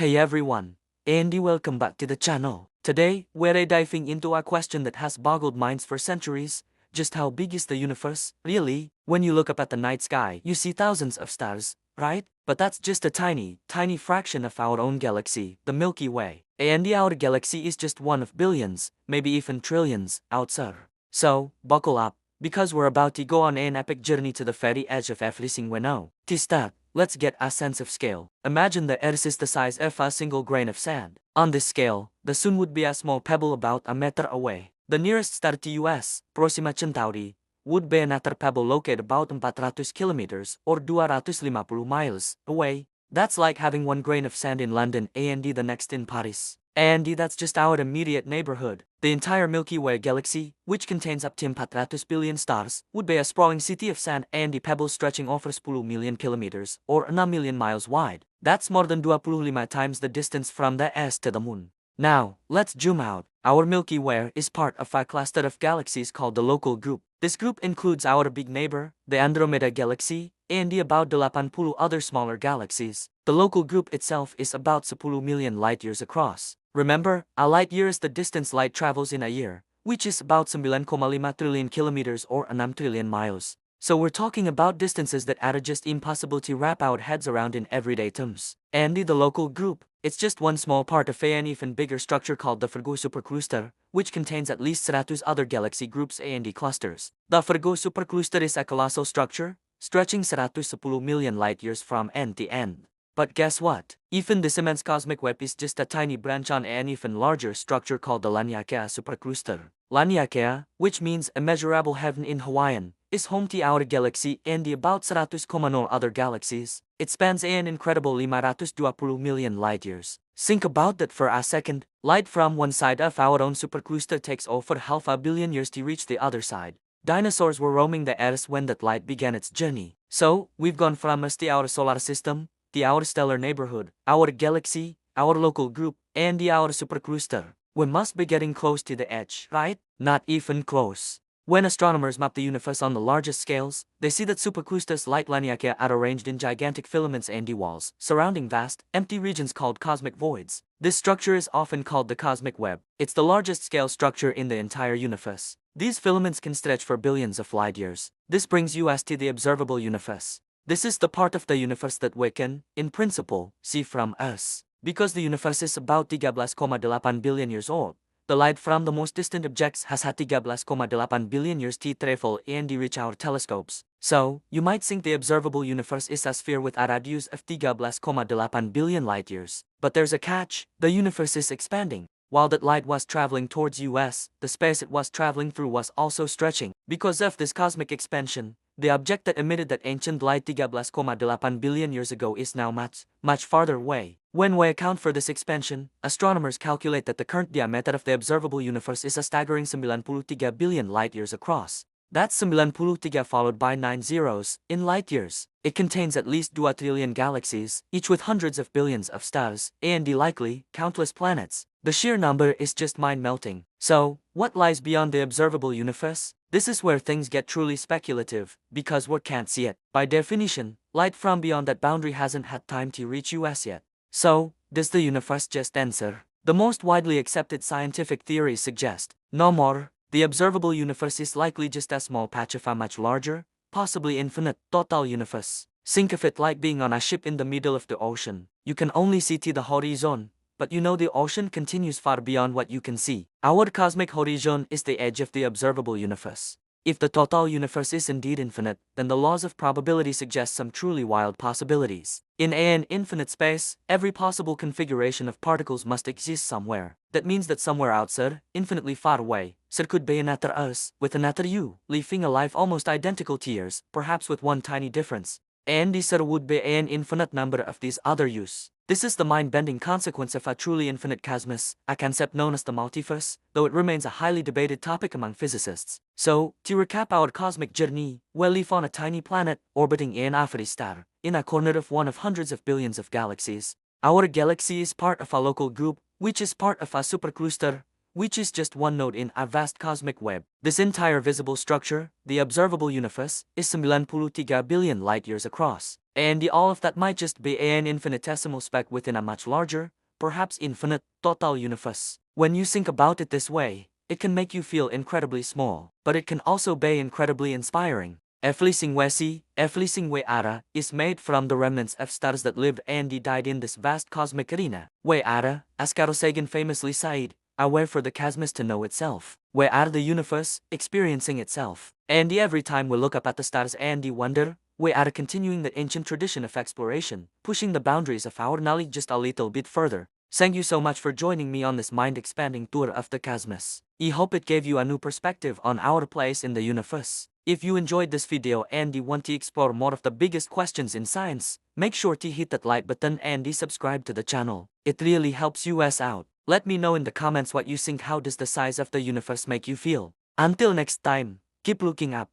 Hey everyone, and welcome back to the channel. Today, we're diving into a question that has boggled minds for centuries. Just how big is the universe, really? When you look up at the night sky, you see thousands of stars, right? But that's just a tiny fraction of our own galaxy, the Milky Way. And our galaxy is just one of billions, maybe even trillions, out there. So, buckle up, because we're about to go on an epic journey to the very edge of everything we know. To start, let's get a sense of scale. Imagine the Earth is the size of a single grain of sand. On this scale, the Sun would be a small pebble about a meter away. The nearest star to us, Proxima Centauri, would be another pebble located about 400 kilometers or 250 miles away. That's like having one grain of sand in London and the next in Paris. And that's just our immediate neighborhood. The entire Milky Way galaxy, which contains up to 400 billion stars, would be a sprawling city of sand and pebbles stretching over 10 million kilometers or 9 million miles wide. That's more than 25 times the distance from the Earth to the Moon. Now, let's zoom out. Our Milky Way is part of a cluster of galaxies called the Local Group. This group includes our big neighbor, the Andromeda Galaxy, and about 80 other smaller galaxies. The Local Group itself is about 10 million light-years across. Remember, a light year is the distance light travels in a year, which is about 9,5 trillion kilometers or 6 trillion miles. So we're talking about distances that are just impossible to wrap our heads around in everyday terms. And the Local Group, it's just one small part of an even bigger structure called the Virgo supercluster, which contains at least 100 other galaxy groups and clusters. The Virgo supercluster is a colossal structure, stretching 110 million light-years from end to end. But guess what? Even this immense cosmic web is just a tiny branch on an even larger structure called the Laniakea supercluster. Laniakea, which means immeasurable heaven in Hawaiian, is home to our galaxy and the about 100,000 other galaxies. It spans an incredible 520 million light-years. Think about that for a second. Light from one side of our own supercluster takes over 500 million years to reach the other side. Dinosaurs were roaming the Earth when that light began its journey. So, we've gone from us to our solar system, to our stellar neighborhood, our galaxy, our local group, and our supercluster. We must be getting close to the edge, right? Not even close. When astronomers map the universe on the largest scales, they see that superclusters like Laniakea are arranged in gigantic filaments and walls, surrounding vast, empty regions called cosmic voids. This structure is often called the cosmic web. It's the largest scale structure in the entire universe. These filaments can stretch for billions of light years. This brings us to the observable universe. This is the part of the universe that we can, in principle, see from us. Because the universe is about 13,8 billion years old, the light from the most distant objects has had 13,8 billion years to travel and reach our telescopes. So, you might think the observable universe is a sphere with a radius of 13,8 billion light-years. But there's a catch: the universe is expanding. While that light was traveling towards us, the space it was traveling through was also stretching. Because of this cosmic expansion, the object that emitted that ancient light 13,8 billion years ago is now much farther away. When we account for this expansion, astronomers calculate that the current diameter of the observable universe is a staggering 93 billion light-years across. That's 93 followed by 9 zeros in light-years. It contains at least 2 trillion galaxies, each with hundreds of billions of stars, and likely, countless planets. The sheer number is just mind-melting. So, what lies beyond the observable universe? This is where things get truly speculative, because we can't see it. By definition, light from beyond that boundary hasn't had time to reach us yet. So, does the universe just answer? The most widely accepted scientific theories suggest no more. The observable universe is likely just a small patch of a much larger, possibly infinite, total universe. Think of it like being on a ship in the middle of the ocean. You can only see to the horizon, but you know the ocean continues far beyond what you can see. Our cosmic horizon is the edge of the observable universe. If the total universe is indeed infinite, then the laws of probability suggest some truly wild possibilities. In an infinite space, every possible configuration of particles must exist somewhere. That means that somewhere outside, infinitely far away, there could be another us, with another you, living a life almost identical to yours, perhaps with one tiny difference. And there would be an infinite number of these other yous. This is the mind-bending consequence of a truly infinite cosmos, a concept known as the multiverse, though it remains a highly debated topic among physicists. So, to recap our cosmic journey, we live on a tiny planet, orbiting an Aphrodite star, in a corner of one of hundreds of billions of galaxies. Our galaxy is part of a local group, which is part of a supercluster, which is just one node in our vast cosmic web. This entire visible structure, the observable universe, is 93 billion light-years across. And all of that might just be an infinitesimal speck within a much larger, perhaps infinite, total universe. When you think about it this way, it can make you feel incredibly small, but it can also be incredibly inspiring. Every single atom is made from the remnants of stars that lived and died in this vast cosmic arena. We are, as Carl Sagan famously said, are where for the cosmos to know itself. We are the universe, experiencing itself. And every time we look up at the stars and wonder, we are continuing the ancient tradition of exploration, pushing the boundaries of our knowledge just a little bit further. Thank you so much for joining me on this mind-expanding tour of the cosmos. I hope it gave you a new perspective on our place in the universe. If you enjoyed this video and you want to explore more of the biggest questions in science, make sure to hit that like button and subscribe to the channel. It really helps us out. Let me know in the comments what you think. How does the size of the universe make you feel? Until next time, keep looking up.